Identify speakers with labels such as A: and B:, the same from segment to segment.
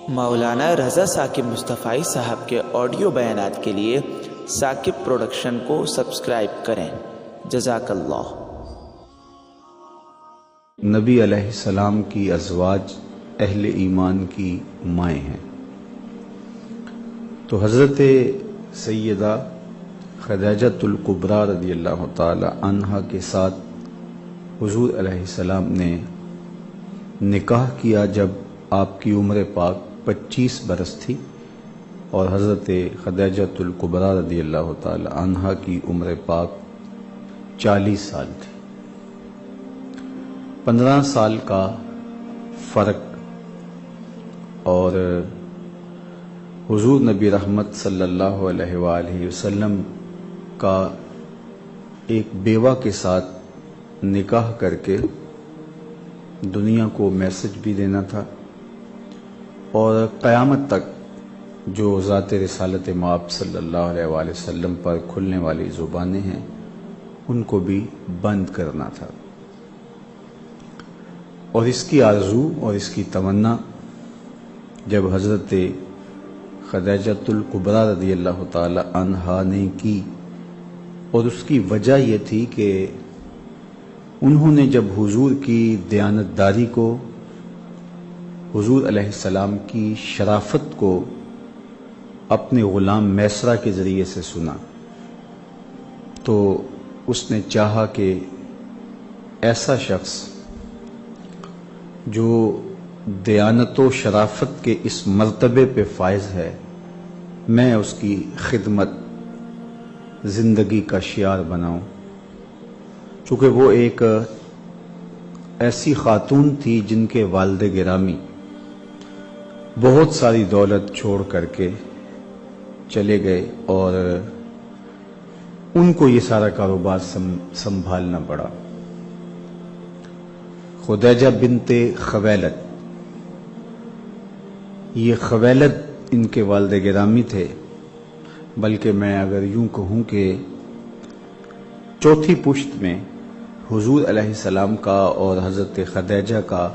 A: مولانا رضا ثاقب مصطفی صاحب کے آڈیو بیانات کے لیے ثاقب پروڈکشن کو سبسکرائب کریں۔ جزاک اللہ۔
B: نبی علیہ السلام کی ازواج اہل ایمان کی مائیں ہیں، تو حضرت سیدہ خدیجۃ الکبریٰ رضی اللہ تعالی عنہا کے ساتھ حضور علیہ السلام نے نکاح کیا جب آپ کی عمر پاک 25 برس تھی، اور حضرت خدیجۃ الکبریٰ رضی اللہ تعالی عنہا کی عمر پاک 40 سال تھی۔ 15 سال کا فرق، اور حضور نبی رحمت صلی اللہ علیہ وآلہ وسلم کا ایک بیوہ کے ساتھ نکاح کر کے دنیا کو میسج بھی دینا تھا، اور قیامت تک جو ذات رسالت مآب صلی اللہ علیہ وآلہ وسلم پر کھلنے والی زبانیں ہیں ان کو بھی بند کرنا تھا۔ اور اس کی آرزو اور اس کی تمنا جب حضرت خدیجۃ الکبریٰ رضی اللہ تعالی عنہا نے کی، اور اس کی وجہ یہ تھی کہ انہوں نے جب حضور کی دیانتداری کو، حضور علیہ السلام کی شرافت کو اپنے غلام میسرہ کے ذریعے سے سنا، تو اس نے چاہا کہ ایسا شخص جو دیانت و شرافت کے اس مرتبے پہ فائز ہے، میں اس کی خدمت زندگی کا شعار بناؤں، چونکہ وہ ایک ایسی خاتون تھی جن کے والد گرامی بہت ساری دولت چھوڑ کر کے چلے گئے، اور ان کو یہ سارا کاروبار سنبھالنا پڑا۔ خدیجہ بنت خویلد، یہ خویلد ان کے والد گرامی تھے، بلکہ میں اگر یوں کہوں کہ چوتھی پشت میں حضور علیہ السلام کا اور حضرت خدیجہ کا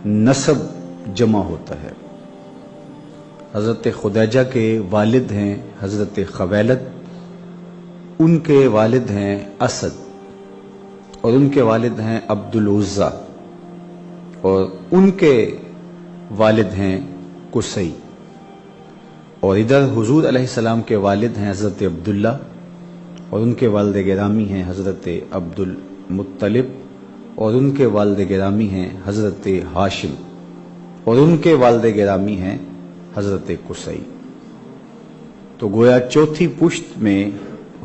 B: نسب جمع ہوتا ہے۔ حضرت خدیجہ کے والد ہیں حضرت خویلد، ان کے والد ہیں اسد، اور ان کے والد ہیں عبد العزیٰ، اور ان کے والد ہیں قصی، اور ادھر حضور علیہ السلام کے والد ہیں حضرت عبداللہ، اور ان کے والد گرامی ہیں حضرت عبد المطلب، اور ان کے والد گرامی ہیں حضرت ہاشم، اور ان کے والد گرامی ہیں حضرت قصی۔ تو گویا چوتھی پشت میں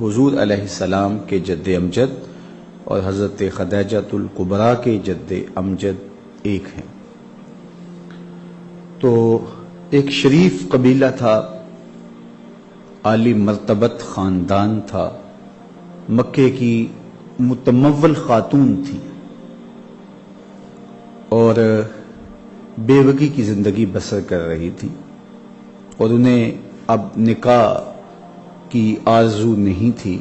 B: حضور علیہ السلام کے جد امجد اور حضرت خدیجۃ الکبریٰ کے جد امجد ایک ہیں۔ تو ایک شریف قبیلہ تھا، عالی مرتبت خاندان تھا، مکے کی متمول خاتون تھی، اور بیوگی کی زندگی بسر کر رہی تھی، اور انہیں اب نکاح کی آرزو نہیں تھی۔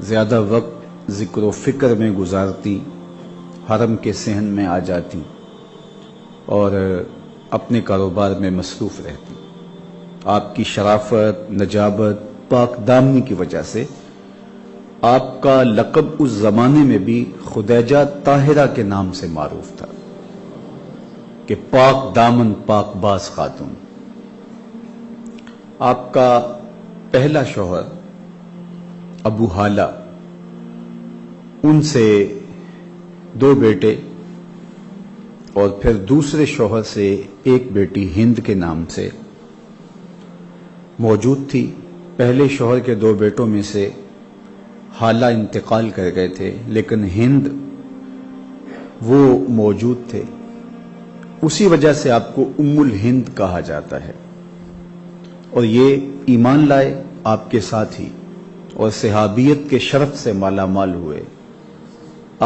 B: زیادہ وقت ذکر و فکر میں گزارتی، حرم کے صحن میں آ جاتی، اور اپنے کاروبار میں مصروف رہتی۔ آپ کی شرافت، نجابت، پاک دامنی کی وجہ سے آپ کا لقب اس زمانے میں بھی خدیجہ طاہرہ کے نام سے معروف تھا، کہ پاک دامن پاک باز خاتون۔ آپ کا پہلا شوہر ابو حالہ، ان سے 2 بیٹے، اور پھر دوسرے شوہر سے ایک بیٹی ہند کے نام سے موجود تھی۔ پہلے شوہر کے 2 بیٹوں میں سے حالہ انتقال کر گئے تھے، لیکن ہند وہ موجود تھے، اسی وجہ سے آپ کو ام الہند کہا جاتا ہے۔ اور یہ ایمان لائے آپ کے ساتھ ہی، اور صحابیت کے شرف سے مالا مال ہوئے۔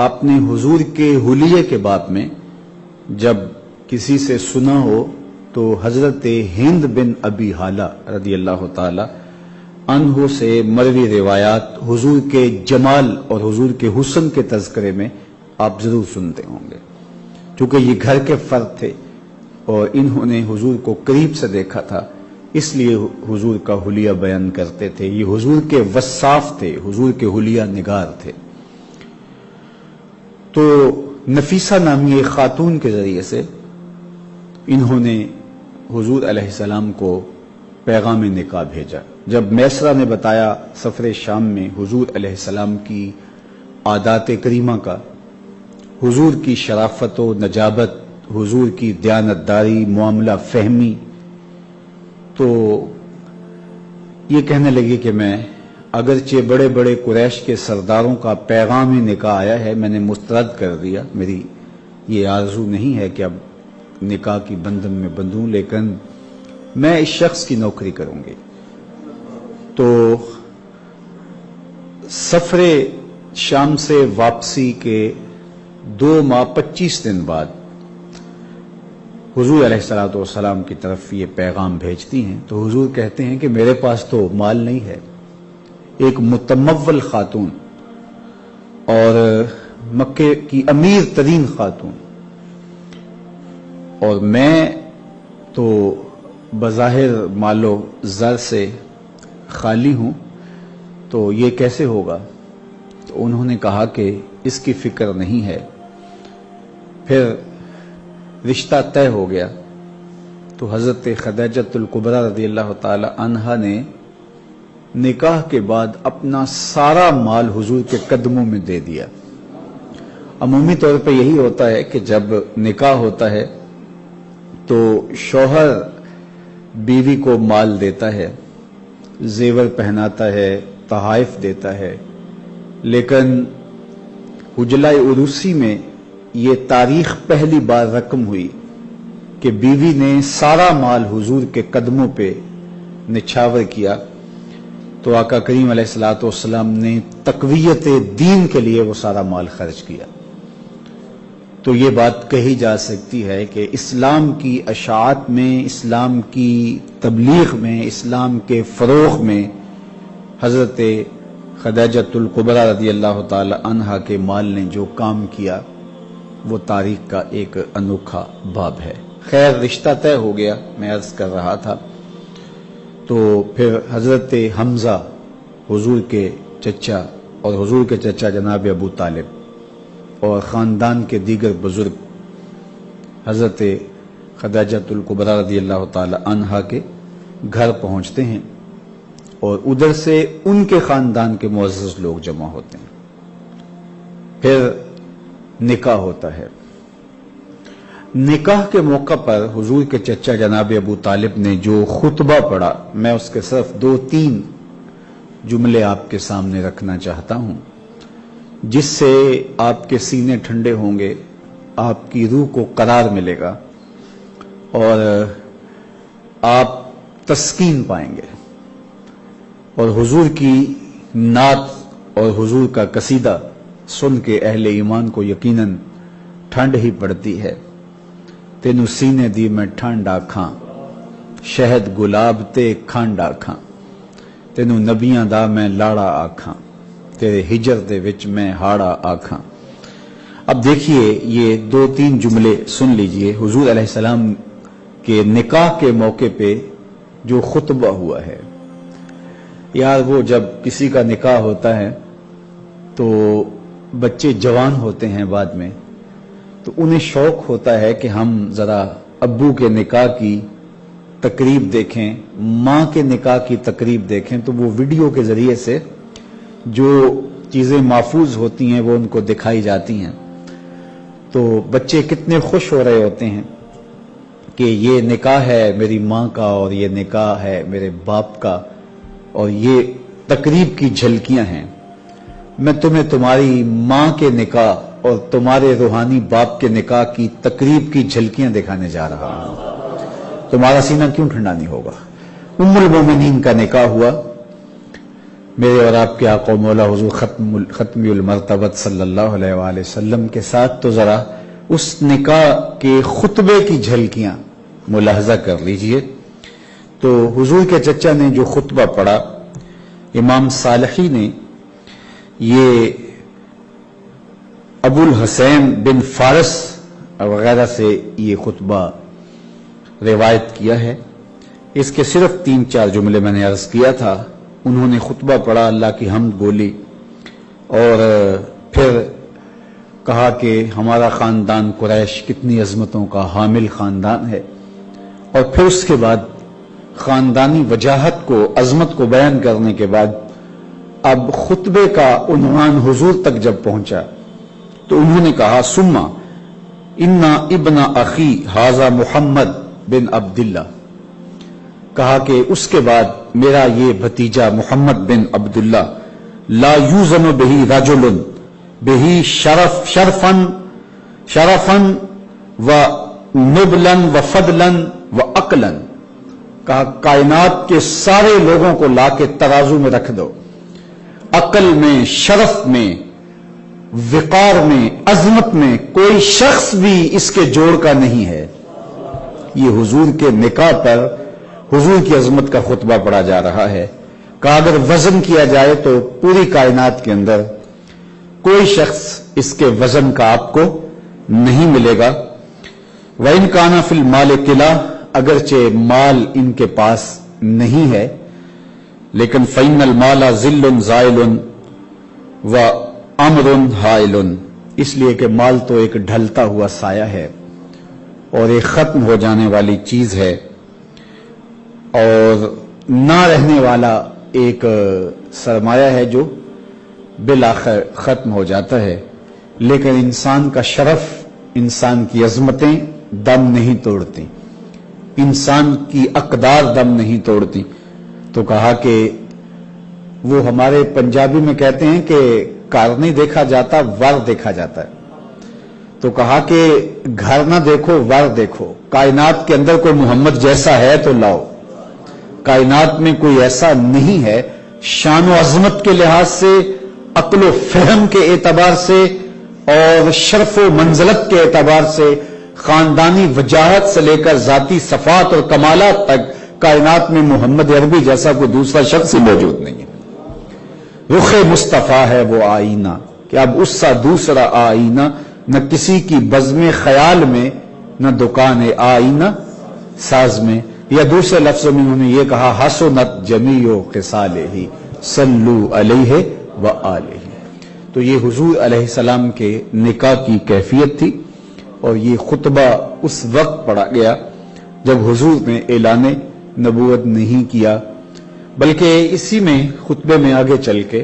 B: آپ نے حضور کے حلیے کے باب میں جب کسی سے سنا ہو تو حضرت ہند بن ابی حالہ رضی اللہ تعالی عنہ سے مروی روایات حضور کے جمال اور حضور کے حسن کے تذکرے میں آپ ضرور سنتے ہوں گے، چونکہ یہ گھر کے فرد تھے، اور انہوں نے حضور کو قریب سے دیکھا تھا، اس لیے حضور کا حلیہ بیان کرتے تھے۔ یہ حضور کے وصاف تھے، حضور کے حلیہ نگار تھے۔ تو نفیسہ نامی ایک خاتون کے ذریعے سے انہوں نے حضور علیہ السلام کو پیغام نکاح بھیجا۔ جب میسرہ نے بتایا سفر شام میں حضور علیہ السلام کی عادات کریمہ کا، حضور کی شرافت و نجابت، حضور کی دیانتداری، معاملہ فہمی، تو یہ کہنے لگی کہ میں اگرچہ بڑے بڑے قریش کے سرداروں کا پیغام نکاح آیا ہے، میں نے مسترد کر دیا، میری یہ آرزو نہیں ہے کہ اب نکاح کی بندھن میں بندھوں، لیکن میں اس شخص کی نوکری کروں گی۔ تو سفر شام سے واپسی کے 2 ماہ 25 دن بعد حضور علیہ السلام کی طرف یہ پیغام بھیجتی ہیں، تو حضور کہتے ہیں کہ میرے پاس تو مال نہیں ہے، ایک متمول خاتون اور مکے کی امیر ترین خاتون، اور میں تو بظاہر مال و زر سے خالی ہوں، تو یہ کیسے ہوگا؟ تو انہوں نے کہا کہ اس کی فکر نہیں ہے۔ پھر رشتہ طے ہو گیا، تو حضرت خدیجۃ الکبریٰ رضی اللہ تعالی عنہا نے نکاح کے بعد اپنا سارا مال حضور کے قدموں میں دے دیا۔ عمومی طور پہ یہی ہوتا ہے کہ جب نکاح ہوتا ہے تو شوہر بیوی کو مال دیتا ہے، زیور پہناتا ہے، تحائف دیتا ہے، لیکن حجلہ عروسی میں یہ تاریخ پہلی بار رقم ہوئی کہ بیوی نے سارا مال حضور کے قدموں پہ نچھاور کیا، تو آقا کریم علیہ السلام نے تقویت دین کے لیے وہ سارا مال خرچ کیا۔ تو یہ بات کہی جا سکتی ہے کہ اسلام کی اشاعت میں، اسلام کی تبلیغ میں، اسلام کے فروغ میں حضرت خدیجۃ الکبریٰ رضی اللہ تعالی عنہا کے مال نے جو کام کیا وہ تاریخ کا ایک انوکھا باب ہے۔ خیر، رشتہ طے ہو گیا، میں عرض کر رہا تھا۔ تو پھر حضرت حمزہ حضور کے چچا اور حضور کے چچا جناب ابو طالب اور خاندان کے دیگر بزرگ حضرت خدیجۃ الکبریٰ رضی اللہ تعالی عنہا کے گھر پہنچتے ہیں، اور ادھر سے ان کے خاندان کے معزز لوگ جمع ہوتے ہیں۔ پھر نکاح ہوتا ہے۔ نکاح کے موقع پر حضور کے چچا جناب ابو طالب نے جو خطبہ پڑھا، میں اس کے صرف 2-3 جملے آپ کے سامنے رکھنا چاہتا ہوں، جس سے آپ کے سینے ٹھنڈے ہوں گے، آپ کی روح کو قرار ملے گا اور آپ تسکین پائیں گے، اور حضور کی نعت اور حضور کا قصیدہ سن کے اہل ایمان کو یقیناً ٹھنڈ ہی پڑتی ہے۔ تینو سینے دی میں ٹھنڈ آکھاں، شہد گلاب تے کھنڈ آکھاں، تینو نبیاں دا میں لاڑا آکھاں، تیرے ہجر دے وچ میں ہاڑا آکھاں۔ اب دیکھیے یہ 2-3 جملے سن لیجئے حضور علیہ السلام کے نکاح کے موقع پہ جو خطبہ ہوا ہے۔ یار وہ جب کسی کا نکاح ہوتا ہے تو بچے جوان ہوتے ہیں بعد میں، تو انہیں شوق ہوتا ہے کہ ہم ذرا ابو کے نکاح کی تقریب دیکھیں، ماں کے نکاح کی تقریب دیکھیں، تو وہ ویڈیو کے ذریعے سے جو چیزیں محفوظ ہوتی ہیں وہ ان کو دکھائی جاتی ہیں، تو بچے کتنے خوش ہو رہے ہوتے ہیں کہ یہ نکاح ہے میری ماں کا اور یہ نکاح ہے میرے باپ کا، اور یہ تقریب کی جھلکیاں ہیں۔ میں تمہیں تمہاری ماں کے نکاح اور تمہارے روحانی باپ کے نکاح کی تقریب کی جھلکیاں دکھانے جا رہا ہوں، تمہارا سینہ کیوں ٹھنڈا نہیں ہوگا؟ ام المومنین کا نکاح ہوا میرے اور آپ کے آقا و مولا حضور ختمی المرتبت صلی اللہ علیہ وآلہ وسلم کے ساتھ، تو ذرا اس نکاح کے خطبے کی جھلکیاں ملاحظہ کر لیجئے۔ تو حضور کے چچا نے جو خطبہ پڑھا، امام صالحی نے یہ ابو الحسین بن فارس وغیرہ سے یہ خطبہ روایت کیا ہے. اس کے صرف 3-4 جملے میں نے عرض کیا تھا. انہوں نے خطبہ پڑھا، اللہ کی حمد بولی اور پھر کہا کہ ہمارا خاندان قریش کتنی عظمتوں کا حامل خاندان ہے، اور پھر اس کے بعد خاندانی وجاہت کو، عظمت کو بیان کرنے کے بعد اب خطبے کا عنوان حضور تک جب پہنچا تو انہوں نے کہا سما انا ابن اخی ھذا محمد بن عبداللہ، کہا کہ اس کے بعد میرا یہ بھتیجا محمد بن عبداللہ لا یوزن بہ رجل بہ شرفا و نبلا و فضلا و عقلا، کہا کائنات کے سارے لوگوں کو لا کے ترازو میں رکھ دو، عقل میں، شرف میں، وقار میں، عظمت میں کوئی شخص بھی اس کے جوڑ کا نہیں ہے. یہ حضور کے نکاح پر حضور کی عظمت کا خطبہ پڑھا جا رہا ہے کہ اگر وزن کیا جائے تو پوری کائنات کے اندر کوئی شخص اس کے وزن کا آپ کو نہیں ملے گا. وَإِنْ كَانَ فِي الْمَالِ قِلَةٌ، اگرچہ مال ان کے پاس نہیں ہے، لیکن فَإِنَّ الْمَالَ ظِلٌّ زَائِلٌ وَأَمْرٌ حَائِلٌ، اس لیے کہ مال تو ایک ڈھلتا ہوا سایہ ہے اور ایک ختم ہو جانے والی چیز ہے اور نہ رہنے والا ایک سرمایہ ہے جو بالآخر ختم ہو جاتا ہے. لیکن انسان کا شرف، انسان کی عظمتیں دم نہیں توڑتی، انسان کی اقدار دم نہیں توڑتی. تو کہا کہ وہ ہمارے پنجابی میں کہتے ہیں کہ کار نہیں دیکھا جاتا، ور دیکھا جاتا ہے. تو کہا کہ گھر نہ دیکھو، ور دیکھو. کائنات کے اندر کوئی محمد جیسا ہے تو لاؤ. کائنات میں کوئی ایسا نہیں ہے، شان و عظمت کے لحاظ سے، عقل و فہم کے اعتبار سے اور شرف و منزلت کے اعتبار سے، خاندانی وجاہت سے لے کر ذاتی صفات اور کمالات تک کائنات میں محمد عربی جیسا کوئی دوسرا شخص ہی موجود نہیں ہے. رخ مصطفیٰ ہے وہ آئینہ کہ اب اس سا دوسرا آئینہ نہ کسی کی بزم خیال میں، نہ دکان آئینہ ساز میں. یا دوسرے لفظوں میں انہوں نے یہ کہا حسنت جمیع خصالہ صلو علیہ وآلہ. تو یہ حضور علیہ السلام کے نکاح کی کیفیت تھی اور یہ خطبہ اس وقت پڑھا گیا جب حضور نے اعلان نبوت نہیں کیا، بلکہ اسی میں خطبے میں آگے چل کے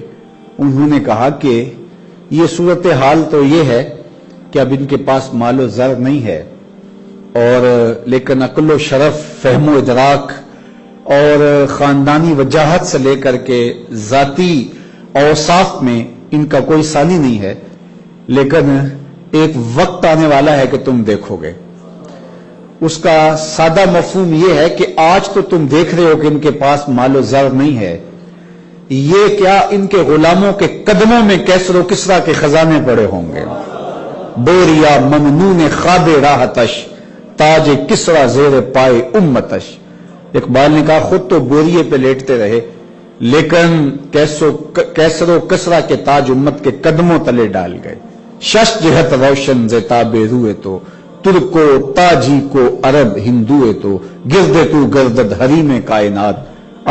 B: انہوں نے کہا کہ یہ صورتحال تو یہ ہے کہ اب ان کے پاس مال و زر نہیں ہے، اور لیکن عقل و شرف، فہم و ادراک اور خاندانی وجاہت سے لے کر کے ذاتی اوصاف میں ان کا کوئی ثانی نہیں ہے. لیکن ایک وقت آنے والا ہے کہ تم دیکھو گے. اس کا سادہ مفہوم یہ ہے کہ آج تو تم دیکھ رہے ہو کہ ان کے پاس مال و زر نہیں ہے، یہ کیا ان کے غلاموں کے قدموں میں کیسر و کسرا کے خزانے پڑے ہوں گے. بوریا ممنون خواب راحتش تاج کسرا زیر پائے امتش. اقبال نے کہا خود تو بوریے پہ لیٹتے رہے لیکن کیسر و کسرا کے تاج امت کے قدموں تلے ڈال گئے. شش جہت روشن زتاب روئے تو ترکو تاجی کو عرب ہندوئے تو گردے تو گردد حریم کائنات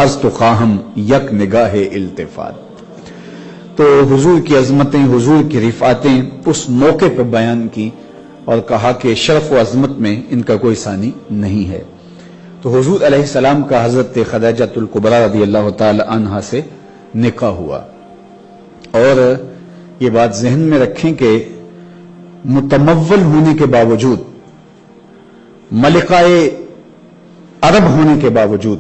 B: از تو خواہم یک نگاہ التفات. تو حضور کی عظمتیں، حضور کی رفعتیں اس موقع پہ بیان کی اور کہا کہ شرف و عظمت میں ان کا کوئی ثانی نہیں ہے. تو حضور علیہ السلام کا حضرت خدیجہ الکبریٰ رضی اللہ تعالی عنہا سے نکاح ہوا. اور یہ بات ذہن میں رکھیں کہ متمول ہونے کے باوجود، ملکہ عرب ہونے کے باوجود،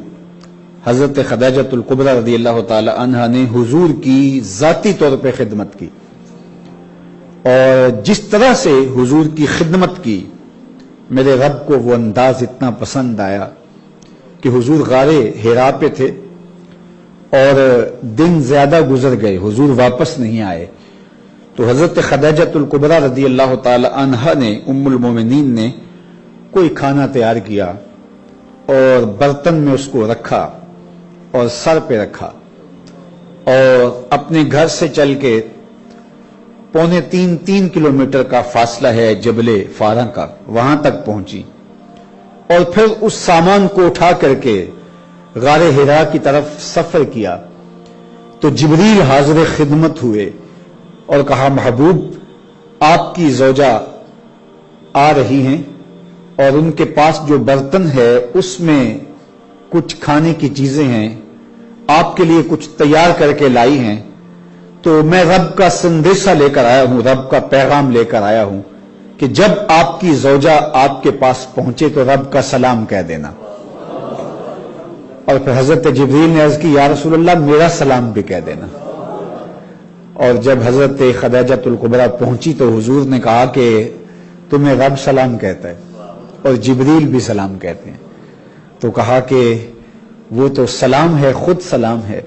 B: حضرت خدیجہ الکبریٰ رضی اللہ تعالی عنہا نے حضور کی ذاتی طور پہ خدمت کی. اور جس طرح سے حضور کی خدمت کی، میرے رب کو وہ انداز اتنا پسند آیا کہ حضور غار حرا پہ تھے اور دن زیادہ گزر گئے، حضور واپس نہیں آئے. تو حضرت خدیجہ الکبریٰ رضی اللہ تعالی عنہا نے، ام المومنین نے کوئی کھانا تیار کیا اور برتن میں اس کو رکھا اور سر پہ رکھا اور اپنے گھر سے چل کے 2.25 کلومیٹر کا فاصلہ ہے جبل فاراں کا، وہاں تک پہنچی اور پھر اس سامان کو اٹھا کر کے غار حرا کی طرف سفر کیا تو جبریل حاضر خدمت ہوئے اور کہا محبوب آپ کی زوجہ آ رہی ہیں اور ان کے پاس جو برتن ہے اس میں کچھ کھانے کی چیزیں ہیں، آپ کے لیے کچھ تیار کر کے لائی ہیں، تو میں رب کا سندیشہ لے کر آیا ہوں، رب کا پیغام لے کر آیا ہوں کہ جب آپ کی زوجہ آپ کے پاس پہنچے تو رب کا سلام کہہ دینا۔ اور پھر حضرت جبریل نے عرض کی یا رسول اللہ میرا سلام بھی کہہ دینا۔ اور جب حضرت خدیجۃ الکبریٰ پہنچی تو حضور نے کہا کہ تمہیں رب سلام کہتا ہے اور جبریل بھی سلام کہتے ہیں، تو کہا کہ وہ تو سلام ہے، خود سلام ہے،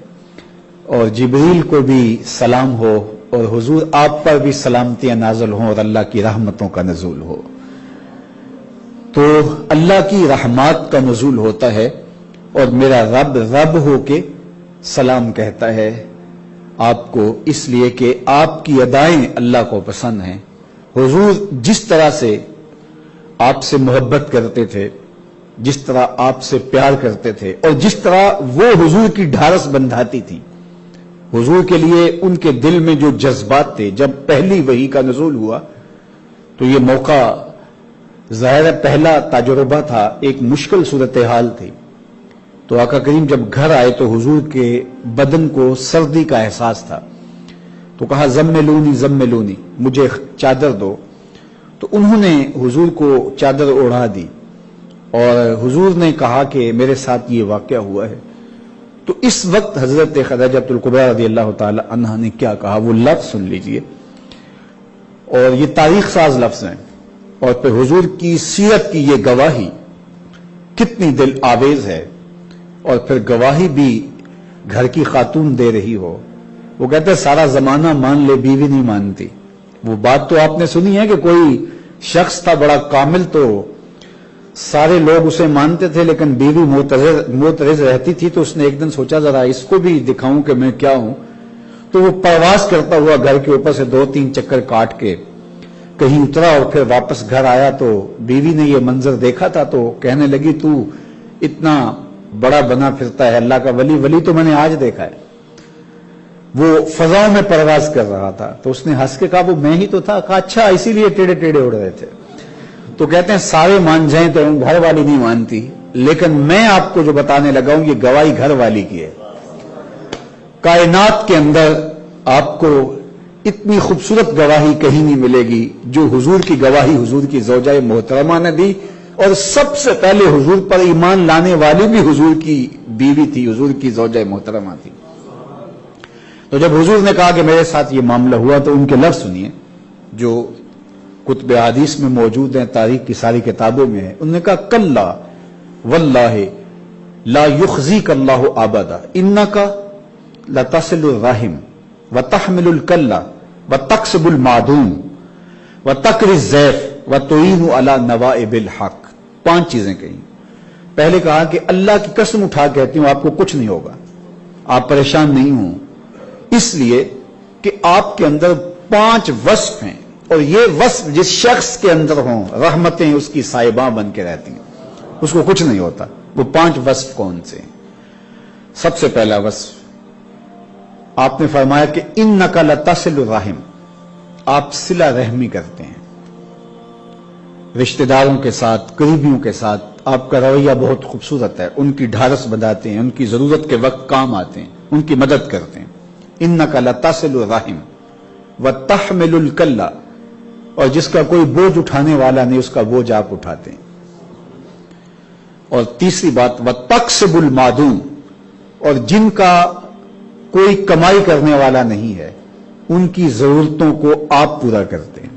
B: اور جبریل کو بھی سلام ہو، اور حضور آپ پر بھی سلامتیاں نازل ہوں اور اللہ کی رحمتوں کا نزول ہو۔ تو اللہ کی رحمات کا نزول ہوتا ہے اور میرا رب رب ہو کے سلام کہتا ہے آپ کو، اس لیے کہ آپ کی ادائیں اللہ کو پسند ہیں۔ حضور جس طرح سے آپ سے محبت کرتے تھے، جس طرح آپ سے پیار کرتے تھے، اور جس طرح وہ حضور کی ڈھارس بندھاتی تھی، حضور کے لیے ان کے دل میں جو جذبات تھے، جب پہلی وحی کا نزول ہوا تو یہ موقع ظاہر پہلا تجربہ تھا، ایک مشکل صورتحال تھی، تو آقا کریم جب گھر آئے تو حضور کے بدن کو سردی کا احساس تھا، تو کہا زملونی زملونی، مجھے چادر دو، تو انہوں نے حضور کو چادر اوڑھا دی، اور حضور نے کہا کہ میرے ساتھ یہ واقعہ ہوا ہے۔ تو اس وقت حضرت خدیجۃ الکبریٰ رضی اللہ تعالی عنہا نے کیا کہا، وہ لفظ سن لیجئے، اور یہ تاریخ ساز لفظ ہیں، اور پھر حضور کی سیرت کی یہ گواہی کتنی دل آویز ہے، اور پھر گواہی بھی گھر کی خاتون دے رہی ہو۔ وہ کہتے ہیں سارا زمانہ مان لے بیوی نہیں مانتی۔ وہ بات تو آپ نے سنی ہے کہ کوئی شخص تھا بڑا کامل، تو سارے لوگ اسے مانتے تھے لیکن بیوی معترض رہتی تھی، تو اس نے ایک دن سوچا ذرا اس کو بھی دکھاؤں کہ میں کیا ہوں، تو وہ پرواز کرتا ہوا گھر کے اوپر سے 2-3 چکر کاٹ کے کہیں اترا، اور پھر واپس گھر آیا تو بیوی نے یہ منظر دیکھا تھا، تو کہنے لگی تو اتنا بڑا بنا پھرتا ہے اللہ کا ولی تو میں نے آج دیکھا ہے۔ وہ فضاؤں میں پرواز کر رہا تھا، تو اس نے ہنس کے کہا وہ میں ہی تو تھا۔ کہا اچھا اسی لیے ٹیڑے ٹیڑے اڑ رہے تھے۔ تو کہتے ہیں سارے مان جائیں تو گھر والی نہیں مانتی، لیکن میں آپ کو جو بتانے لگا ہوں یہ گواہی گھر والی کی ہے۔ کائنات کے اندر آپ کو اتنی خوبصورت گواہی کہیں نہیں ملے گی جو حضور کی گواہی حضور کی زوجہ محترمہ نے دی، اور سب سے پہلے حضور پر ایمان لانے والی بھی حضور کی بیوی تھی، حضور کی زوجہ محترمہ تھی۔ تو جب حضور نے کہا کہ میرے ساتھ یہ معاملہ ہوا تو ان کے لفظ سنیے جو کتب حدیث میں موجود ہیں، تاریخ کی ساری کتابوں میں ہے۔ انہوں نے کہا کلا واللہ لا یخزیک اللہ ابدا انک لتصل الرحم وتحمل الکلہ وتکسب المعدوم وتقری الضیف وتعین علی نوائب الحق۔ 5 چیزیں کہیں۔ پہلے کہا کہ اللہ کی قسم اٹھا کہتی ہوں آپ کو کچھ نہیں ہوگا، آپ پریشان نہیں ہوں، اس لیے کہ آپ کے اندر 5 وصف ہیں، اور یہ وصف جس شخص کے اندر ہوں رحمتیں اس کی صاحباں بن کے رہتی ہیں، اس کو کچھ نہیں ہوتا۔ وہ 5 وصف کون سے ہیں؟ سب سے پہلا وصف آپ نے فرمایا کہ انک لتصل الرحم، آپ صلہ رحمی کرتے ہیں، رشتہ داروں کے ساتھ، قریبیوں کے ساتھ آپ کا رویہ بہت خوبصورت ہے، ان کی ڈھارس بندھاتے ہیں، ان کی ضرورت کے وقت کام آتے ہیں، ان کی مدد کرتے ہیں۔ انک لتصل الرحم وتحمل الکلہ، اور جس کا کوئی بوجھ اٹھانے والا نہیں اس کا بوجھ آپ اٹھاتے ہیں۔ اور تیسری بات وتکسب المعدوم، اور جن کا کوئی کمائی کرنے والا نہیں ہے ان کی ضرورتوں کو آپ پورا کرتے ہیں،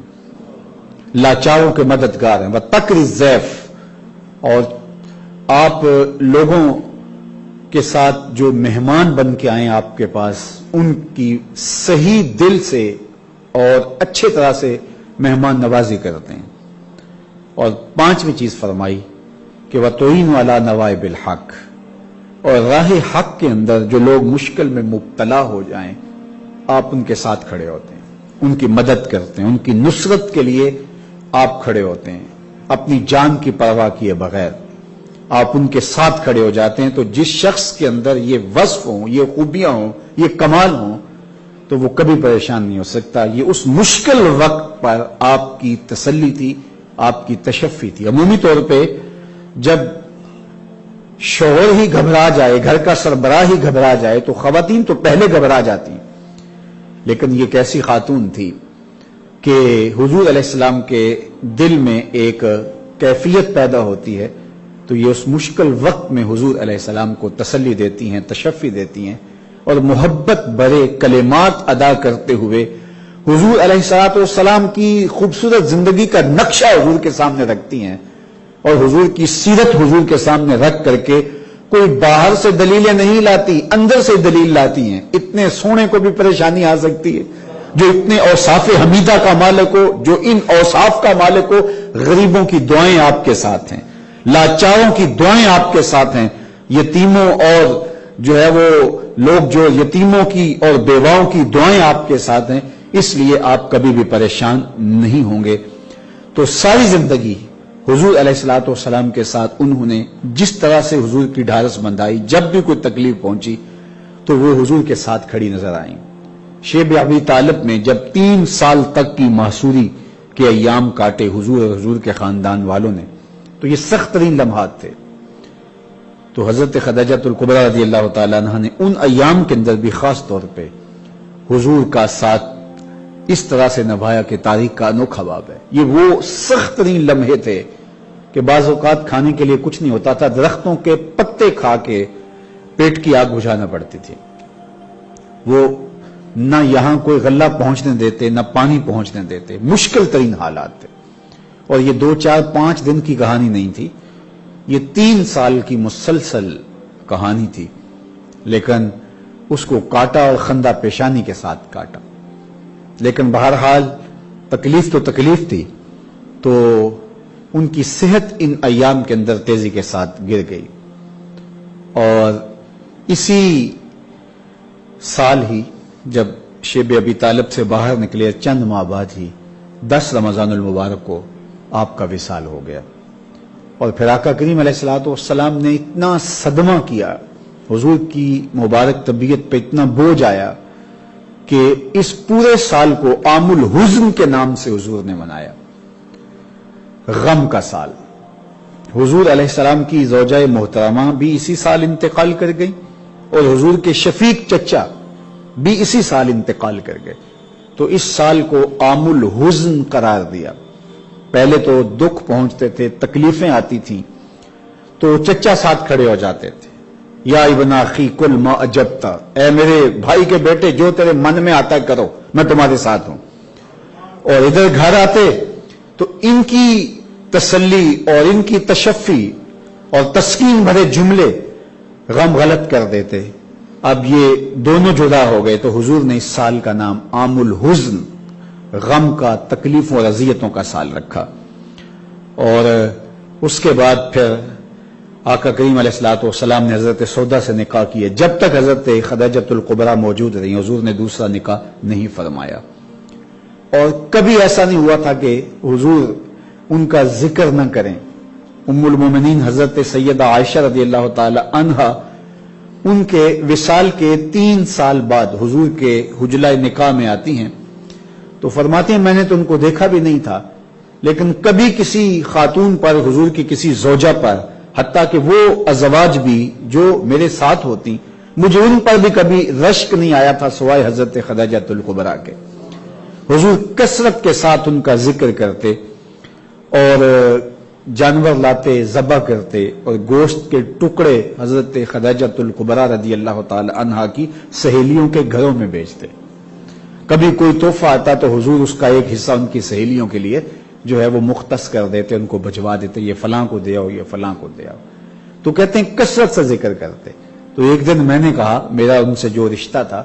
B: لاچاروں کے مددگار ہیں۔ وتقری الضیف، اور آپ لوگوں کے ساتھ جو مہمان بن کے آئیں آپ کے پاس ان کی صحیح دل سے اور اچھے طرح سے مہمان نوازی کرتے ہیں۔ اور 5ویں چیز فرمائی کہ وَتُعِينُ عَلَى نَوَائِبِ الْحَقِّ، اور راہ حق کے اندر جو لوگ مشکل میں مبتلا ہو جائیں آپ ان کے ساتھ کھڑے ہوتے ہیں، ان کی مدد کرتے ہیں، ان کی نصرت کے لیے آپ کھڑے ہوتے ہیں، اپنی جان کی پرواہ کیے بغیر۔ آپ ان کے ساتھ کھڑے ہو جاتے ہیں تو جس شخص کے اندر یہ وصف ہوں، یہ خوبیاں ہوں، یہ کمال ہوں تو وہ کبھی پریشان نہیں ہو سکتا. یہ اس مشکل وقت پر آپ کی تسلی تھی، آپ کی تشفی تھی. عمومی طور پہ جب شوہر ہی گھبرا جائے، گھر کا سربراہ ہی گھبرا جائے تو خواتین تو پہلے گھبرا جاتی ہیں، لیکن یہ کیسی خاتون تھی کہ حضور علیہ السلام کے دل میں ایک کیفیت پیدا ہوتی ہے تو یہ اس مشکل وقت میں حضور علیہ السلام کو تسلی دیتی ہیں، تشفی دیتی ہیں اور محبت بھرے کلمات ادا کرتے ہوئے حضور علیہ السلام کی خوبصورت زندگی کا نقشہ حضور کے سامنے رکھتی ہیں اور حضور کی سیرت حضور کے سامنے رکھ کر کے کوئی باہر سے دلیلیں نہیں لاتی، اندر سے دلیل لاتی ہیں. اتنے سونے کو بھی پریشانی آ سکتی ہے، جو اتنے اوصاف حمیدہ کا مالک ہو، جو ان اوصاف کا مالک ہو. غریبوں کی دعائیں آپ کے ساتھ ہیں، لاچاروں کی دعائیں آپ کے ساتھ ہیں، یتیموں اور جو ہے وہ لوگ جو یتیموں کی اور بیواؤں کی دعائیں آپ کے ساتھ ہیں، اس لیے آپ کبھی بھی پریشان نہیں ہوں گے. تو ساری زندگی حضور علیہ السلام کے ساتھ انہوں نے جس طرح سے حضور کی ڈھارس بندھائی، جب بھی کوئی تکلیف پہنچی تو وہ حضور کے ساتھ کھڑی نظر آئیں. شیب ابی طالب میں جب 3 سال تک کی محصوری کے ایام کاٹے حضور اور حضور کے خاندان والوں نے تو یہ سخت ترین لمحات تھے. تو حضرت خدیجہ الکبریٰ رضی اللہ تعالیٰ عنہ نے ان ایام کے اندر بھی خاص طور پہ حضور کا ساتھ اس طرح سے نبھایا کہ تاریخ کا انوکھا باب ہے. یہ وہ سخت ترین لمحے تھے کہ بعض اوقات کھانے کے لیے کچھ نہیں ہوتا تھا، درختوں کے پتے کھا کے پیٹ کی آگ بجھانا پڑتی تھی. وہ نہ یہاں کوئی غلہ پہنچنے دیتے، نہ پانی پہنچنے دیتے. مشکل ترین حالات تھے. اور یہ 2 4 5 دن کی کہانی نہیں تھی، یہ 3 سال کی مسلسل کہانی تھی. لیکن اس کو کاٹا اور خندہ پیشانی کے ساتھ کاٹا. لیکن بہرحال تکلیف تو تکلیف تھی. تو ان کی صحت ان ایام کے اندر تیزی کے ساتھ گر گئی. اور اسی سال ہی جب شیب ابی طالب سے باہر نکلے چند ماہ بعد ہی 10 رمضان المبارک کو آپ کا وصال ہو گیا. اور پھر آقا کریم علیہ السلام نے اتنا صدمہ کیا، حضور کی مبارک طبیعت پہ اتنا بوجھ آیا کہ اس پورے سال کو عام الحزن کے نام سے حضور نے منایا. غم کا سال. حضور علیہ السلام کی زوجہ محترمہ بھی اسی سال انتقال کر گئی اور حضور کے شفیق چچا بھی اسی سال انتقال کر گئے. تو اس سال کو عام الحزن قرار دیا. پہلے تو دکھ پہنچتے تھے، تکلیفیں آتی تھیں تو چچا ساتھ کھڑے ہو جاتے تھے. یا ابن اخی کل ما اجبتا، اے میرے بھائی کے بیٹے جو تیرے من میں آتا کرو، میں تمہارے ساتھ ہوں. اور ادھر گھر آتے تو ان کی تسلی اور ان کی تشفی اور تسکین بھرے جملے غم غلط کر دیتے. اب یہ دونوں جدا ہو گئے تو حضور نے اس سال کا نام عام الحزن، غم کا، تکلیفوں اور اذیتوں کا سال رکھا. اور اس کے بعد پھر آقا کریم علیہ السلام نے حضرت سودا سے نکاح کیے. جب تک حضرت خدیجہ الکبریٰ موجود رہی حضور نے دوسرا نکاح نہیں فرمایا. اور کبھی ایسا نہیں ہوا تھا کہ حضور ان کا ذکر نہ کریں. ام المومنین حضرت سیدہ عائشہ رضی اللہ تعالی عنہا ان کے وصال کے 3 سال بعد حضور کے حجلہ نکاح میں آتی ہیں تو فرماتی ہیں میں نے تو ان کو دیکھا بھی نہیں تھا، لیکن کبھی کسی خاتون پر، حضور کی کسی زوجہ پر، حتیٰ کہ وہ ازواج بھی جو میرے ساتھ ہوتی، مجھے ان پر بھی کبھی رشک نہیں آیا تھا سوائے حضرت خدیجہ الکبریٰ کے. حضور کثرت کے ساتھ ان کا ذکر کرتے اور جانور لاتے، ذبح کرتے اور گوشت کے ٹکڑے حضرت خدیجہ الکبریٰ رضی اللہ تعالی عنہا کی سہیلیوں کے گھروں میں بیچتے. کبھی کوئی تحفہ آتا تو حضور اس کا ایک حصہ ان کی سہیلیوں کے لیے جو ہے وہ مختص کر دیتے، ان کو بھجوا دیتے، یہ فلاں کو دے آؤ، یہ فلاں کو دے آؤ. تو کہتے ہیں کثرت سے ذکر کرتے. تو ایک دن میں نے کہا، میرا ان سے جو رشتہ تھا،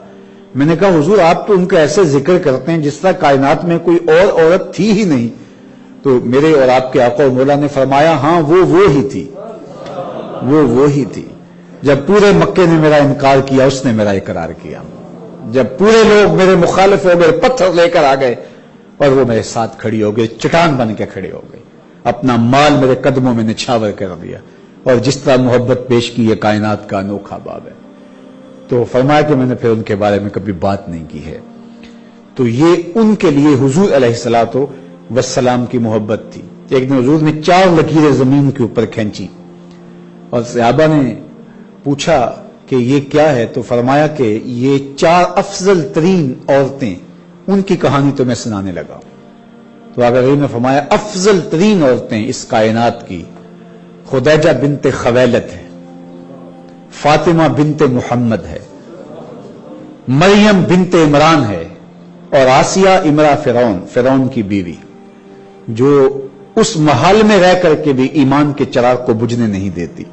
B: میں نے کہا حضور آپ تو ان کا ایسے ذکر کرتے ہیں جس طرح کائنات میں کوئی اور عورت تھی ہی نہیں. تو میرے اور آپ کے آقا و مولا نے فرمایا ہاں وہ ہی تھی، وہ ہی تھی. جب پورے مکے نے میرا انکار کیا اس نے میرا اقرار کیا. جب پورے لوگ میرے مخالف ہو گئے، پتھر لے کر آ گئے اور وہ میرے ساتھ کھڑی ہو گئی، چٹان بن کے کھڑی ہو گئی. اپنا مال میرے قدموں میں نچھاور کر دیا. اور جس طرح محبت پیش کی یہ کائنات کا انوکھا باب ہے. تو فرمایا کہ میں نے پھر ان کے بارے میں کبھی بات نہیں کی ہے. تو یہ ان کے لیے حضور علیہ الصلوۃ والسلام کی محبت تھی. ایک دن حضور نے 4 لکیریں زمین کے اوپر کھینچی اور صحابہ نے پوچھا کہ یہ کیا ہے؟ تو فرمایا کہ یہ 4 افضل ترین عورتیں، ان کی کہانی تو میں سنانے لگا. تو آگے نے فرمایا افضل ترین عورتیں اس کائنات کی خدیجہ بنت خویلد ہے، فاطمہ بنت محمد ہے، مریم بنت عمران ہے، اور آسیہ امرا فرعون کی بیوی، جو اس محل میں رہ کر کے بھی ایمان کے چراغ کو بجھنے نہیں دیتی.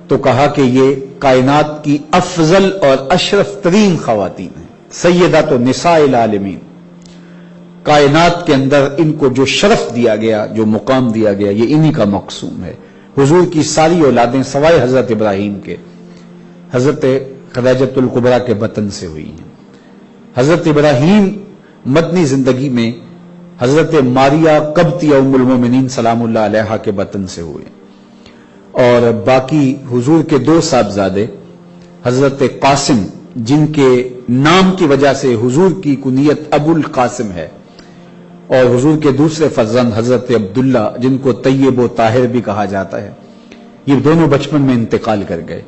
B: تو کہا کہ یہ کائنات کی افضل اور اشرف ترین خواتین ہیں، سیدات نساء العالمین. کائنات کے اندر ان کو جو شرف دیا گیا، جو مقام دیا گیا، یہ انہی کا مقسوم ہے. حضور کی ساری اولادیں سوائے حضرت ابراہیم کے حضرت خدیجۃ الکبریٰ کے بطن سے ہوئی ہیں. حضرت ابراہیم مدنی زندگی میں حضرت ماریہ قبطیہ ام المومنین سلام اللہ علیہا کے بطن سے ہوئے، اور باقی حضور کے 2 صاحبزادے حضرت قاسم، جن کے نام کی وجہ سے حضور کی کنیت ابو القاسم ہے، اور حضور کے دوسرے فرزند حضرت عبداللہ، جن کو طیب و طاہر بھی کہا جاتا ہے، یہ دونوں بچپن میں انتقال کر گئے.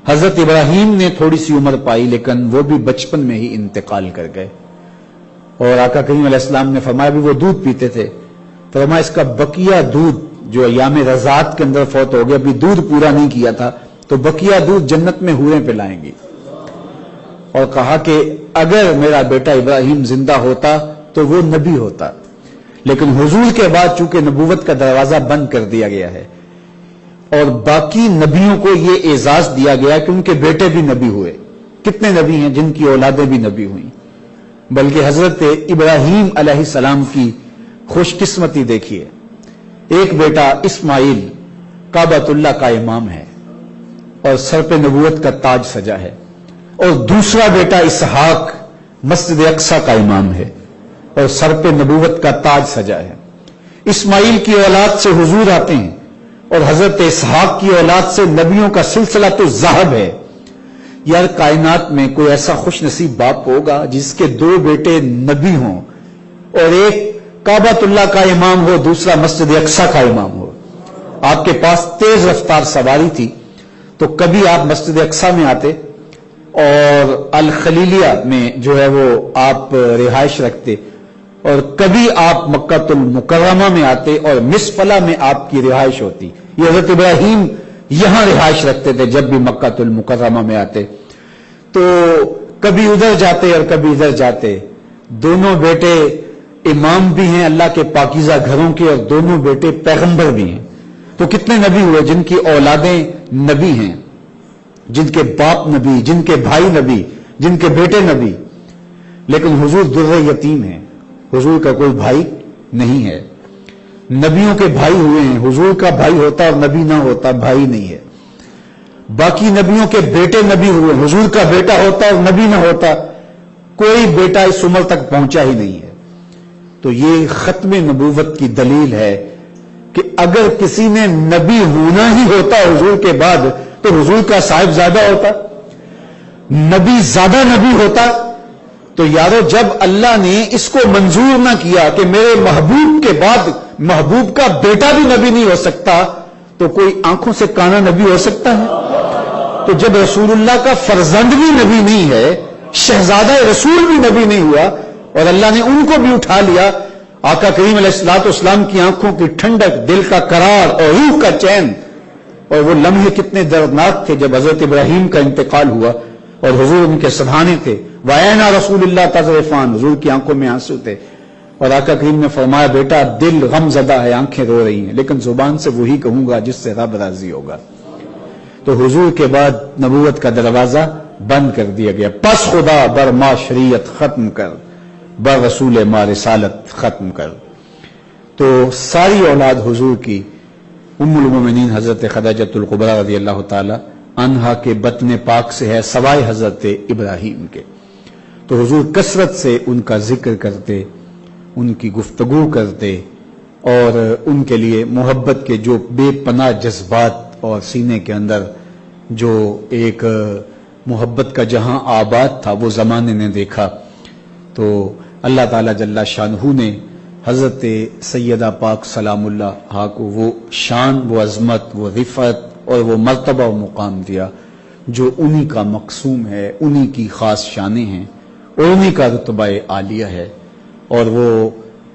B: حضرت ابراہیم نے تھوڑی سی عمر پائی، لیکن وہ بھی بچپن میں ہی انتقال کر گئے. اور آقا کریم علیہ السلام نے فرمایا بھی وہ دودھ پیتے تھے، فرمایا اس کا بقیہ دودھ جو ایام رضاعت کے اندر فوت ہو گیا، ابھی دودھ پورا نہیں کیا تھا، تو بقیہ دودھ جنت میں حوریں پلائیں گی. اور کہا کہ اگر میرا بیٹا ابراہیم زندہ ہوتا تو وہ نبی ہوتا، لیکن حضور کے بعد چونکہ نبوت کا دروازہ بند کر دیا گیا ہے، اور باقی نبیوں کو یہ اعزاز دیا گیا کہ ان کے بیٹے بھی نبی ہوئے. کتنے نبی ہیں جن کی اولادیں بھی نبی ہوئیں؟ بلکہ حضرت ابراہیم علیہ السلام کی خوش قسمتی دیکھیے، ایک بیٹا اسماعیل کعبۃ اللہ کا امام ہے اور سر پہ نبوت کا تاج سجا ہے، اور دوسرا بیٹا اسحاق مسجد اقصی کا امام ہے اور سر پہ نبوت کا تاج سجا ہے. اسماعیل کی اولاد سے حضور آتے ہیں، اور حضرت اسحاق کی اولاد سے نبیوں کا سلسلہ تو ذہب ہے. یار کائنات میں کوئی ایسا خوش نصیب باپ ہوگا جس کے 2 بیٹے نبی ہوں، اور ایک کعبۃ اللہ کا امام ہو، دوسرا مسجد اقصی کا امام ہو. آپ کے پاس تیز رفتار سواری تھی تو کبھی آپ مسجد اقصی میں آتے اور الخلیلیہ میں جو ہے وہ آپ رہائش رکھتے، اور کبھی آپ مکہ المکرمہ میں آتے اور مسفلہ میں آپ کی رہائش ہوتی. یہ حضرت ابراہیم یہاں رہائش رکھتے تھے جب بھی مکہ المکرمہ میں آتے. تو کبھی ادھر جاتے اور کبھی ادھر جاتے. دونوں بیٹے امام بھی ہیں اللہ کے پاکیزہ گھروں کے، اور دونوں بیٹے پیغمبر بھی ہیں. تو کتنے نبی ہوئے جن کی اولادیں نبی ہیں، جن کے باپ نبی، جن کے بھائی نبی، جن کے بیٹے نبی. لیکن حضور در یتیم ہیں، حضور کا کوئی بھائی نہیں ہے. نبیوں کے بھائی ہوئے ہیں، حضور کا بھائی ہوتا اور نبی نہ ہوتا بھائی نہیں ہے. باقی نبیوں کے بیٹے نبی ہوئے، حضور کا بیٹا ہوتا اور نبی نہ ہوتا کوئی بیٹا اس عمر تک پہنچا ہی نہیں ہے. تو یہ ختم نبوت کی دلیل ہے کہ اگر کسی نے نبی ہونا ہی ہوتا حضور کے بعد تو حضور کا صاحب زیادہ ہوتا، نبی زیادہ نبی ہوتا. تو یارو جب اللہ نے اس کو منظور نہ کیا کہ میرے محبوب کے بعد محبوب کا بیٹا بھی نبی نہیں ہو سکتا، تو کوئی آنکھوں سے کانا نبی ہو سکتا ہے؟ تو جب رسول اللہ کا فرزند بھی نبی نہیں ہے، شہزادہ رسول بھی نبی نہیں ہوا، اور اللہ نے ان کو بھی اٹھا لیا، آقا کریم علیہ الصلوۃ والسلام کی آنکھوں کی ٹھنڈک، دل کا قرار اور روح کا چین. اور وہ لمحے کتنے دردناک تھے جب حضرت ابراہیم کا انتقال ہوا اور حضور ان کے سدھانے تھے. وَعَيْنَا رسول اللہ تذرفان، حضور کی آنکھوں میں آنسو تھے. اور آقا کریم نے فرمایا بیٹا دل غم زدہ ہے، آنکھیں رو رہی ہیں، لیکن زبان سے وہی کہوں گا جس سے رب راضی ہوگا. تو حضور کے بعد نبوت کا دروازہ بند کر دیا گیا. پس خدا بر ما شریعت ختم کر، بر رسول ما رسالت ختم کر. تو ساری اولاد حضور کی ام المومنین حضرت خدیجۃ الکبریٰ رضی اللہ تعالی عنہا کے بطن پاک سے ہے، سوائے حضرت ابراہیم کے. تو حضور کثرت سے ان کا ذکر کرتے، ان کی گفتگو کرتے، اور ان کے لیے محبت کے جو بے پناہ جذبات اور سینے کے اندر جو ایک محبت کا جہاں آباد تھا وہ زمانے نے دیکھا، تو اللہ تعالیٰ جل شانہ نے حضرت سیدہ پاک سلام اللہ کو وہ شان، وہ عظمت، وہ رفعت اور وہ مرتبہ و مقام دیا جو انہی کا مقسوم ہے، انہی کی خاص شانیں ہیں اور انہی کا رتبہ عالیہ ہے، اور وہ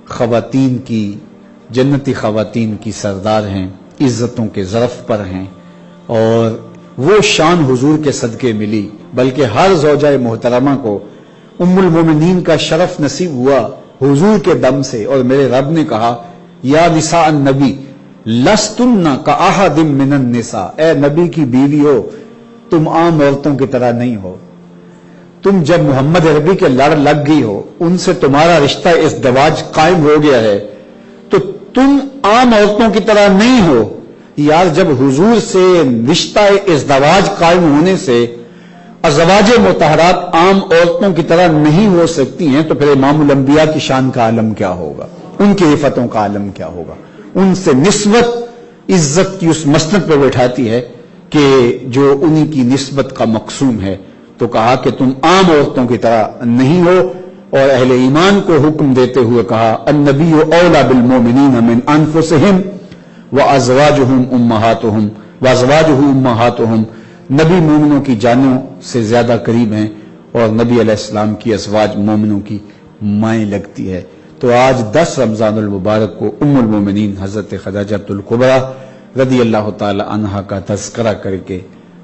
B: خواتین کی، جنتی خواتین کی سردار ہیں، عزتوں کے ظرف پر ہیں، اور وہ شان حضور کے صدقے ملی، بلکہ ہر زوجہ محترمہ کو ام المومنین کا شرف نصیب ہوا حضور کے دم سے، اور میرے رب نے کہا یا نساء النبی لستن کاحد من النساء، اے نبی کی بیوی ہو تم عام عورتوں کی طرح نہیں ہو، تم جب محمد عربی کے لڑ لگ گئی ہو، ان سے تمہارا رشتہ ازدواج قائم ہو گیا ہے، تو تم عام عورتوں کی طرح نہیں ہو۔ یار جب حضور سے رشتہ ازدواج قائم ہونے سے ازواج مطہرات عام عورتوں کی طرح نہیں ہو سکتی ہیں، تو پھر امام الانبیاء کی شان کا عالم کیا ہوگا، ان کی عفتوں کا عالم کیا ہوگا، ان سے نسبت عزت کی اس مسند پہ بٹھاتی ہے کہ جو انہی کی نسبت کا مقسوم ہے۔ تو کہا کہ تم عام عورتوں کی طرح نہیں ہو، اور اہل ایمان کو حکم دیتے ہوئے کہا النبی اولا بالمومنین من انفسہم وازواجہم امہاتہم وازواجہ امہاتہم، نبی مومنوں کی جانوں سے زیادہ قریب ہیں، اور نبی علیہ السلام کی ازواج مومنوں کی مائیں لگتی ہے۔ تو آج 10 رمضان المبارک کو ام المومنین حضرت خدیجہ الکبریٰ رضی اللہ تعالی عنہا کا تذکرہ کر کے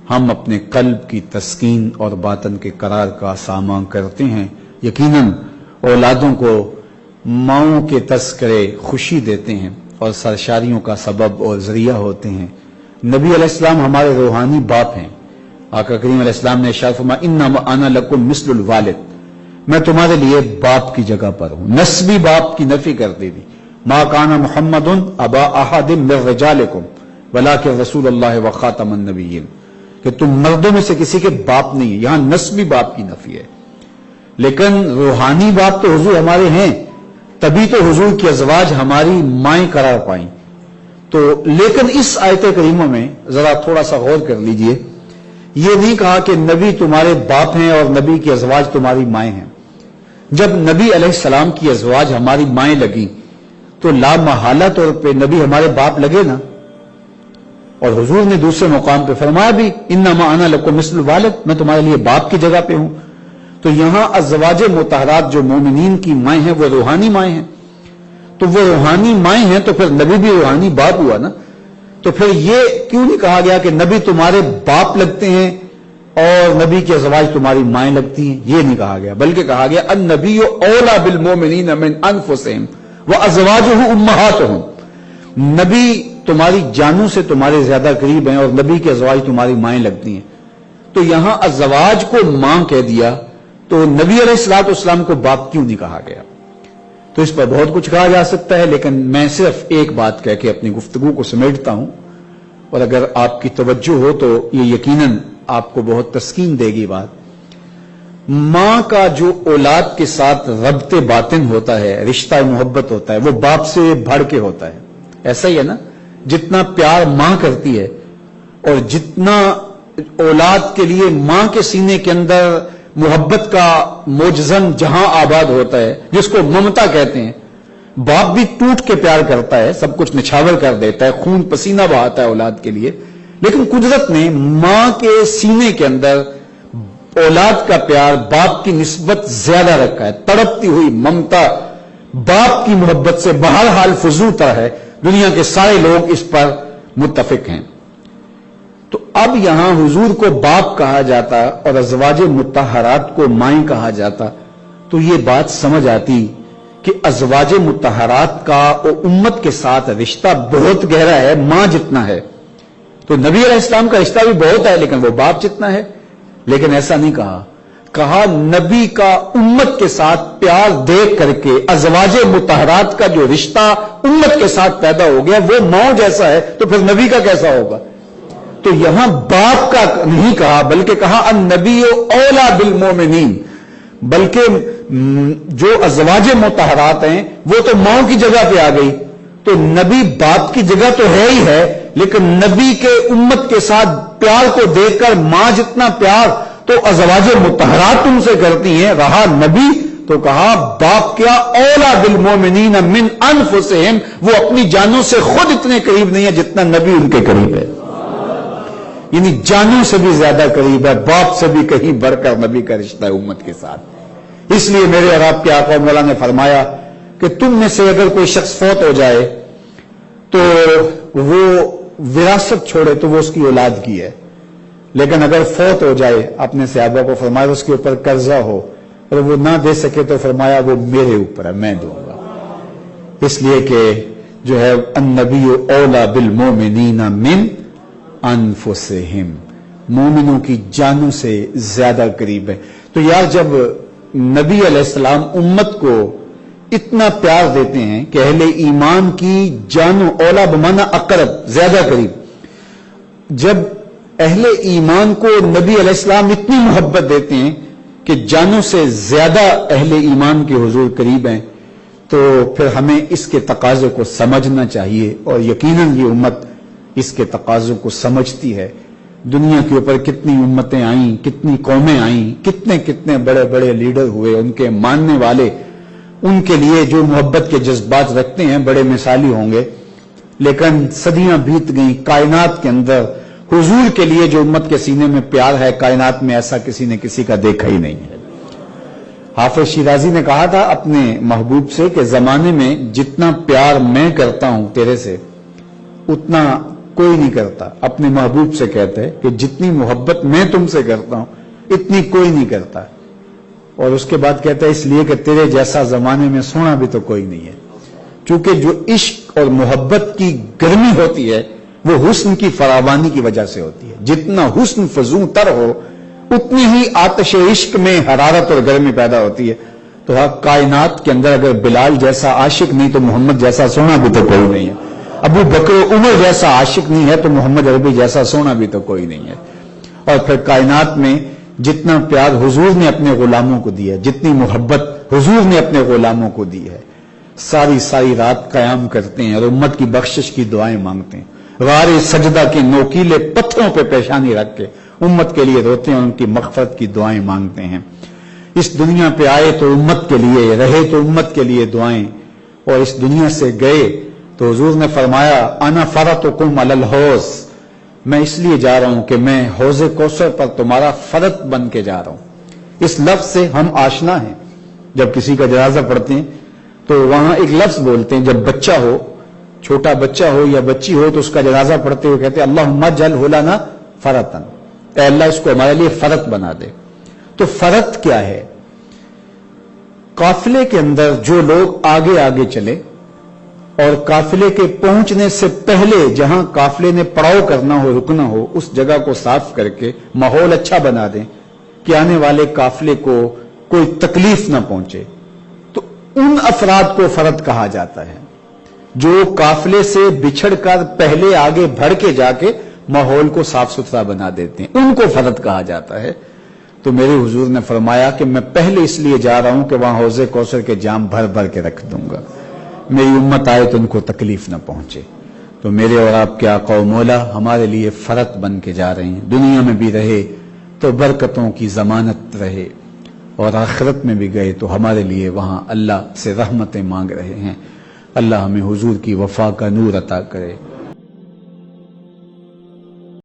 B: ہم اپنے قلب کی تسکین اور باطن کے قرار کا سامان کرتے ہیں۔ یقیناً اولادوں کو ماؤں کے تذکرے خوشی دیتے ہیں اور سرشاریوں کا سبب اور ذریعہ ہوتے ہیں۔ نبی علیہ السلام ہمارے روحانی باپ ہیں۔ آقا کریم علیہ السلام نے ارشاد فرمایا انما انا لکم مثل الوالد، میں تمہارے لیے باپ کی جگہ پر ہوں۔ نسبی باپ کی نفی کر دی ما کان محمد ابا احد من رجالکم ولکن رسول اللہ وخاتم النبیین، کہ تم مردوں میں سے کسی کے باپ نہیں ہے، یہاں نسبی باپ کی نفی ہے، لیکن روحانی باپ تو حضور ہمارے ہیں، تبھی تو حضور کی ازواج ہماری مائیں قرار پائیں۔ تو لیکن اس آیت کریمہ میں ذرا تھوڑا سا غور کر لیجئے، یہ نہیں کہا کہ نبی تمہارے باپ ہیں اور نبی کی ازواج تمہاری مائیں ہیں۔ جب نبی علیہ السلام کی ازواج ہماری مائیں لگیں تو لا محالہ طور پہ نبی ہمارے باپ لگے نا، اور حضور نے دوسرے مقام پہ فرمایا بھی انما انا لکم مثل الوالد، میں تمہارے لیے باپ کی جگہ پہ ہوں۔ تو یہاں ازواج مطہرات جو مومنین کی مائیں ہیں وہ روحانی مائیں ہیں، تو وہ روحانی مائیں ہیں تو پھر نبی بھی روحانی باپ ہوا نا۔ تو پھر یہ کیوں نہیں کہا گیا کہ نبی تمہارے باپ لگتے ہیں اور نبی کی ازواج تمہاری مائیں لگتی ہیں، یہ نہیں کہا گیا، بلکہ کہا گیا النبی اولا بالمومنین من انفسہم وازواجہ امہاتہم، نبی تمہاری جانوں سے تمہارے زیادہ قریب ہیں اور نبی کی ازواج تمہاری مائیں لگتی ہیں۔ تو یہاں ازواج کو ماں کہہ دیا تو نبی علیہ الصلوۃ والسلام کو باپ کیوں نہیں کہا گیا؟ تو اس پر بہت کچھ کہا جا سکتا ہے، لیکن میں صرف ایک بات کہہ کے اپنی گفتگو کو سمیٹتا ہوں، اور اگر آپ کی توجہ ہو تو یہ یقیناً آپ کو بہت تسکین دے گی بات۔ ماں کا جو اولاد کے ساتھ ربط باطن ہوتا ہے، رشتہ محبت ہوتا ہے، وہ باپ سے بڑھ کے ہوتا ہے۔ ایسا ہی ہے نا، جتنا پیار ماں کرتی ہے اور جتنا اولاد کے لیے ماں کے سینے کے اندر محبت کا موجزن جہاں آباد ہوتا ہے، جس کو ممتا کہتے ہیں، باپ بھی ٹوٹ کے پیار کرتا ہے، سب کچھ نچھاور کر دیتا ہے، خون پسینہ بہاتا ہے اولاد کے لیے، لیکن قدرت نے ماں کے سینے کے اندر اولاد کا پیار باپ کی نسبت زیادہ رکھا ہے۔ تڑپتی ہوئی ممتا باپ کی محبت سے بہرحال فزوں تر ہے، دنیا کے سارے لوگ اس پر متفق ہیں۔ تو اب یہاں حضور کو باپ کہا جاتا اور ازواج مطہرات کو مائیں کہا جاتا تو یہ بات سمجھ آتی کہ ازواج مطہرات کا امت کے ساتھ رشتہ بہت گہرا ہے، ماں جتنا ہے۔ تو نبی علیہ السلام کا رشتہ بھی بہت ہے لیکن وہ باپ جتنا ہے، لیکن ایسا نہیں کہا نبی کا امت کے ساتھ پیار دیکھ کر کے ازواج مطہرات کا جو رشتہ امت کے ساتھ پیدا ہو گیا وہ ماں جیسا ہے، تو پھر نبی کا کیسا ہوگا؟ تو یہاں باپ کا نہیں کہا بلکہ کہا النبی اولا بالمومنین، بلکہ جو ازواج مطہرات ہیں وہ تو ماں کی جگہ پہ آ گئی، تو نبی باپ کی جگہ تو ہے ہی ہے، لیکن نبی کے امت کے ساتھ پیار کو دیکھ کر ماں جتنا پیار تو ازواج مطہرات تم سے کرتی ہیں، رہا نبی تو کہا باپ کیا اولا بالمومنین من انفسہم، وہ اپنی جانوں سے خود اتنے قریب نہیں ہے جتنا نبی ان کے قریب ہے، یعنی جانوں سے بھی زیادہ قریب ہے، باپ سے بھی کہیں بڑھ کر نبی کا رشتہ ہے امت کے ساتھ۔ اس لیے میرے اور آپ کے آقا مولا نے فرمایا کہ تم میں سے اگر کوئی شخص فوت ہو جائے تو وہ وراثت چھوڑے تو وہ اس کی اولاد کی ہے، لیکن اگر فوت ہو جائے اپنے صحابہ کو فرمایا اس کے اوپر قرضہ ہو اور وہ نہ دے سکے تو فرمایا وہ میرے اوپر ہے، میں دوں گا، اس لیے کہ جو ہے النبی اولا بالمومنین من انفسہم، مومنوں کی جانوں سے زیادہ قریب ہے۔ تو یار جب نبی علیہ السلام امت کو اتنا پیار دیتے ہیں کہ اہل ایمان کی جانوں، اولا بمعنی اقرب، زیادہ قریب، جب اہل ایمان کو نبی علیہ السلام اتنی محبت دیتے ہیں کہ جانوں سے زیادہ اہل ایمان کے حضور قریب ہیں، تو پھر ہمیں اس کے تقاضے کو سمجھنا چاہیے، اور یقیناً یہ امت اس کے تقاضوں کو سمجھتی ہے۔ دنیا کے اوپر کتنی امتیں آئیں، کتنی قومیں آئیں، کتنے کتنے بڑے بڑے لیڈر ہوئے، ان کے ماننے والے ان کے لیے جو محبت کے جذبات رکھتے ہیں بڑے مثالی ہوں گے، لیکن صدیاں بیت گئیں، کائنات کے اندر حضور کے لیے جو امت کے سینے میں پیار ہے کائنات میں ایسا کسی نے کسی کا دیکھا ہی نہیں ہے۔ حافظ شیرازی نے کہا تھا اپنے محبوب سے کہ زمانے میں جتنا پیار میں کرتا ہوں تیرے سے اتنا کوئی نہیں کرتا، اپنے محبوب سے کہتے ہیں کہ جتنی محبت میں تم سے کرتا ہوں اتنی کوئی نہیں کرتا، اور اس کے بعد کہتا ہے اس لیے کہ تیرے جیسا زمانے میں سونا بھی تو کوئی نہیں ہے، چونکہ جو عشق اور محبت کی گرمی ہوتی ہے وہ حسن کی فراوانی کی وجہ سے ہوتی ہے، جتنا حسن فزوں تر ہو اتنی ہی آتش عشق میں حرارت اور گرمی پیدا ہوتی ہے۔ تو کائنات کے اندر اگر بلال جیسا عاشق نہیں تو محمد جیسا سونا بھی تو کوئی نہیں ہے، ابو بکر عمر جیسا عاشق نہیں ہے تو محمد عربی جیسا سونا بھی تو کوئی نہیں ہے۔ اور پھر کائنات میں جتنا پیار حضور نے اپنے غلاموں کو دیا، جتنی محبت حضور نے اپنے غلاموں کو دی ہے، ساری ساری رات قیام کرتے ہیں اور امت کی بخشش کی دعائیں مانگتے ہیں، غار سجدہ کے نوکیلے پتھروں پہ پیشانی رکھ کے امت کے لیے روتے ہیں، ان کی مغفرت کی دعائیں مانگتے ہیں۔ اس دنیا پہ آئے تو امت کے لیے، رہے تو امت کے لیے دعائیں، اور اس دنیا سے گئے تو حضور نے فرمایا انا فرطکم علی الحوض، میں اس لیے جا رہا ہوں کہ میں حوض کوثر پر تمہارا فرط بن کے جا رہا ہوں۔ اس لفظ سے ہم آشنا ہیں، جب کسی کا جنازہ پڑھتے ہیں تو وہاں ایک لفظ بولتے ہیں، جب بچہ ہو، چھوٹا بچہ ہو یا بچی ہو تو اس کا جنازہ پڑھتے ہوئے کہتے ہیں اللہم اجعلہ لنا فرطا، اے اللہ اس کو ہمارے لیے فرط بنا دے۔ تو فرط کیا ہے؟ قافلے کے اندر جو لوگ آگے آگے چلے اور قافلے کے پہنچنے سے پہلے جہاں قافلے نے پڑاؤ کرنا ہو، رکنا ہو، اس جگہ کو صاف کر کے ماحول اچھا بنا دیں کہ آنے والے قافلے کو کوئی تکلیف نہ پہنچے، تو ان افراد کو فرد کہا جاتا ہے جو قافلے سے بچھڑ کر پہلے آگے بڑھ کے جا کے ماحول کو صاف ستھرا بنا دیتے ہیں، ان کو فرد کہا جاتا ہے۔ تو میرے حضور نے فرمایا کہ میں پہلے اس لیے جا رہا ہوں کہ وہاں حوض کوثر کے جام بھر بھر کے رکھ دوں گا، میری امت آئے تو ان کو تکلیف نہ پہنچے۔ تو میرے اور آپ کے آقا و مولا ہمارے لیے فرط بن کے جا رہے ہیں، دنیا میں بھی رہے تو برکتوں کی ضمانت رہے، اور آخرت میں بھی گئے تو ہمارے لیے وہاں اللہ سے رحمتیں مانگ رہے ہیں۔ اللہ ہمیں حضور کی وفا کا نور عطا کرے۔